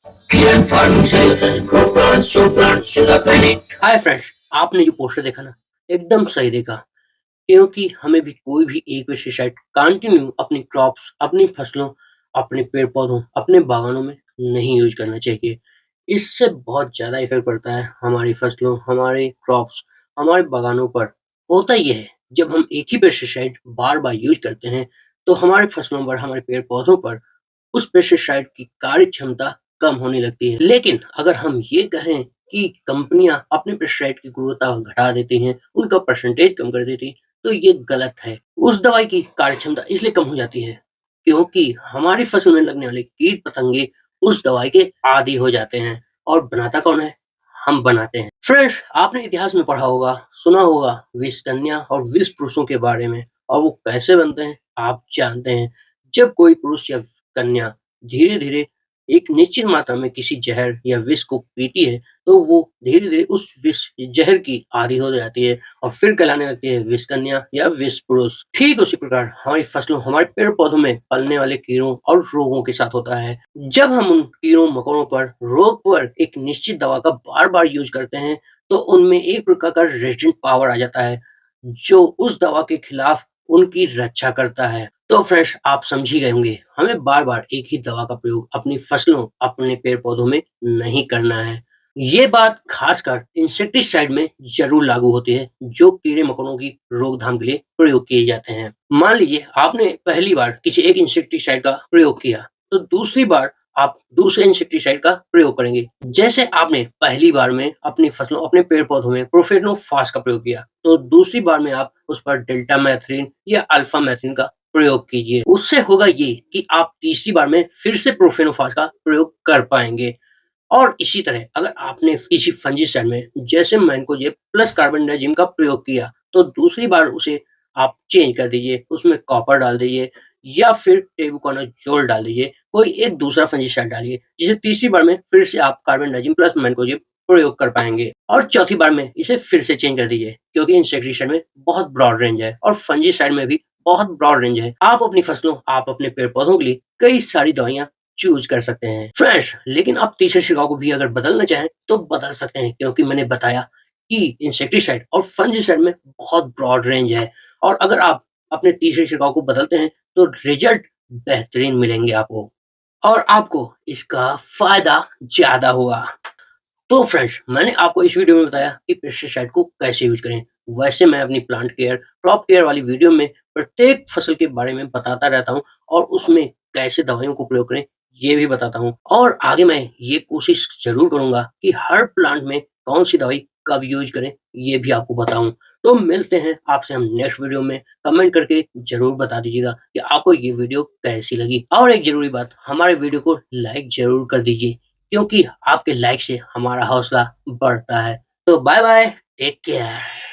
Kiran Farming Solutions, Grow Plants, Show Plants, Sugar Planet। Hi friends, आपने जो poster देखा ना, एकदम सही देखा। क्योंकि हमें भी कोई भी एक पेस्टिसाइड कंटिन्यू अपनी क्रॉप्स, अपनी फसलों, अपने पेड़ पौधों, अपने बागानों में नहीं यूज करना चाहिए। इससे बहुत ज़्यादा इफेक्ट पड़ता है हमारी फसलों, हमारे क्रॉप्स, हमारे बागानों पर। होता ये है, जब हम एक ही पेस्टिसाइड बार-बार यूज करते हैं, तो हमारे फसलों पर, हमारे पेड़ पौधों पर उस पेस्टिसाइड की कार्य क्षमता कम होने लगती है। लेकिन अगर हम ये कहें कि कंपनियां अपने पेस्टिसाइड की गुणवत्ता घटा देती हैं, उनका परसेंटेज कम कर देती हैं, तो ये गलत है। उस दवाई की कार्य क्षमता इसलिए कम हो जाती है क्योंकि हमारी फसल में लगने वाले कीट पतंगे उस दवाई के आदी हो जाते हैं। और बनाता कौन है? हम बनाते हैं। फ्रेंड्स, आपने इतिहास में पढ़ा होगा, सुना होगा विष कन्या और विष पुरुषों के बारे में। और वो कैसे बनते हैं आप जानते हैं। जब कोई पुरुष या कन्या धीरे-धीरे एक निश्चित मात्रा में किसी जहर या विष को पीती है, तो वो धीरे-धीरे उस विष जहर की आदी हो जाती है और फिर कहलाने लगती है विष कन्या या विष पुरुष। ठीक उसी प्रकार हमारी फसलों, हमारे पेड़-पौधों में पलने वाले कीड़ों और रोगों के साथ होता है। जब हम उन कीड़ों-मकोड़ों पर, रोग पर एक निश्चित दवा का बार-बार यूज़ करते हैं, तो उनमें एक प्रकार का रेजिस्टेंट पावर आ जाता है, जो उस दवा के खिलाफ उनकी रक्षा करता है। तो फ्रेंड्स, आप समझ ही गए होंगे, हमें बार-बार एक ही दवा का प्रयोग अपनी फसलों, अपने पेड़-पौधों में नहीं करना है। ये बात खासकर इंसेक्टिसाइड में ज़रूर लागू होती है, जो कीड़े-मकोड़ों की रोकथाम के लिए प्रयोग किए जाते हैं। मान लीजिए आपने पहली बार किसी एक इंसेक्टिसाइड का प्रयोग किया, तो दूसरी बार आप दूसरे इंसेक्टिसाइड का प्रयोग करेंगे। जैसे आपने पहली बार में अपनी फसलों, अपने पेड़-पौधों में प्रोफेनोफास का प्रयोग किया, तो दूसरी बार में आप उस पर डेल्टामेथ्रिन या अल्फामेथ्रिन का प्रयोग कीजिए। उससे होगा ये कि आप तीसरी बार में फिर से प्रोफेनोफास का प्रयोग कर पाएँगे। और इसी तरह अगर आपने किसी फंजीसाइड में जैसे मैंकोजेब प्लस कार्बेंडाजिम का प्रयोग किया, तो दूसरी बार उसे आप चेंज कर दीजिए, उसमें कॉपर डाल दीजिए या फिर टेबुकोनाज़ोल डाल दीजिए, कोई एक दूसरा फंजीसाइड डालिए, जिसे तीसरी बार में फिर से आप कार्बेंडाजिम प्लस मैंकोजेब प्रयोग कर पाएँगे। और चौथी बार में इसे फिर से चेंज कर दीजिए, क्योंकि इंसेक्टिसाइड में बहुत ब्रॉड रेंज है और फंजीसाइड में भी बहुत ब्रॉड रेंज है। आप अपनी फसलों, आप अपने पेड़-पौधों के लिए कई सारी दवाइयाँ चूज़ कर सकते हैं। फ्रेंड्स, लेकिन आप तीसरे छिड़काव को भी अगर बदलना चाहें, तो बदल सकते हैं, क्योंकि मैंने बताया कि इंसेक्टिसाइड और फंजीसाइड में बहुत ब्रॉड रेंज है। और अगर आप अपने तीसरे छिड़काव को बदलते हैं, तो रिजल्ट बेहतरीन मिलेंगे आपको और आपको इसका फ़ायदा ज़्यादा होगा। तो फ्रेंड्स, मैंने आपको इस वीडियो में बताया कि पेस्टिसाइड को कैसे यूज़ करें। वैसे मैं अपनी प्लांट केयर, क्रॉप केयर वाली वीडियो में प्रत्येक फसल के बारे में बताता रहता हूँ और उसमें कैसे दवाइयों को प्रयोग करें, ये भी बताता हूँ। और आगे मैं ये कोशिश ज़रूर करूँगा कि हर प्लांट में कौन-सी दवाई कब यूज़ करें, ये भी आपको बताऊँ। तो मिलते हैं आपसे हम नेक्स्ट वीडियो में। कमेंट करके ज़रूर बता दीजिएगा कि आपको ये वीडियो कैसी लगी। और एक ज़रूरी बात, हमारे वीडियो को लाइक ज़रूर कर दीजिए, क्योंकि आपके लाइक से हमारा हौसला बढ़ता है। तो बाय बाय, टेक केयर।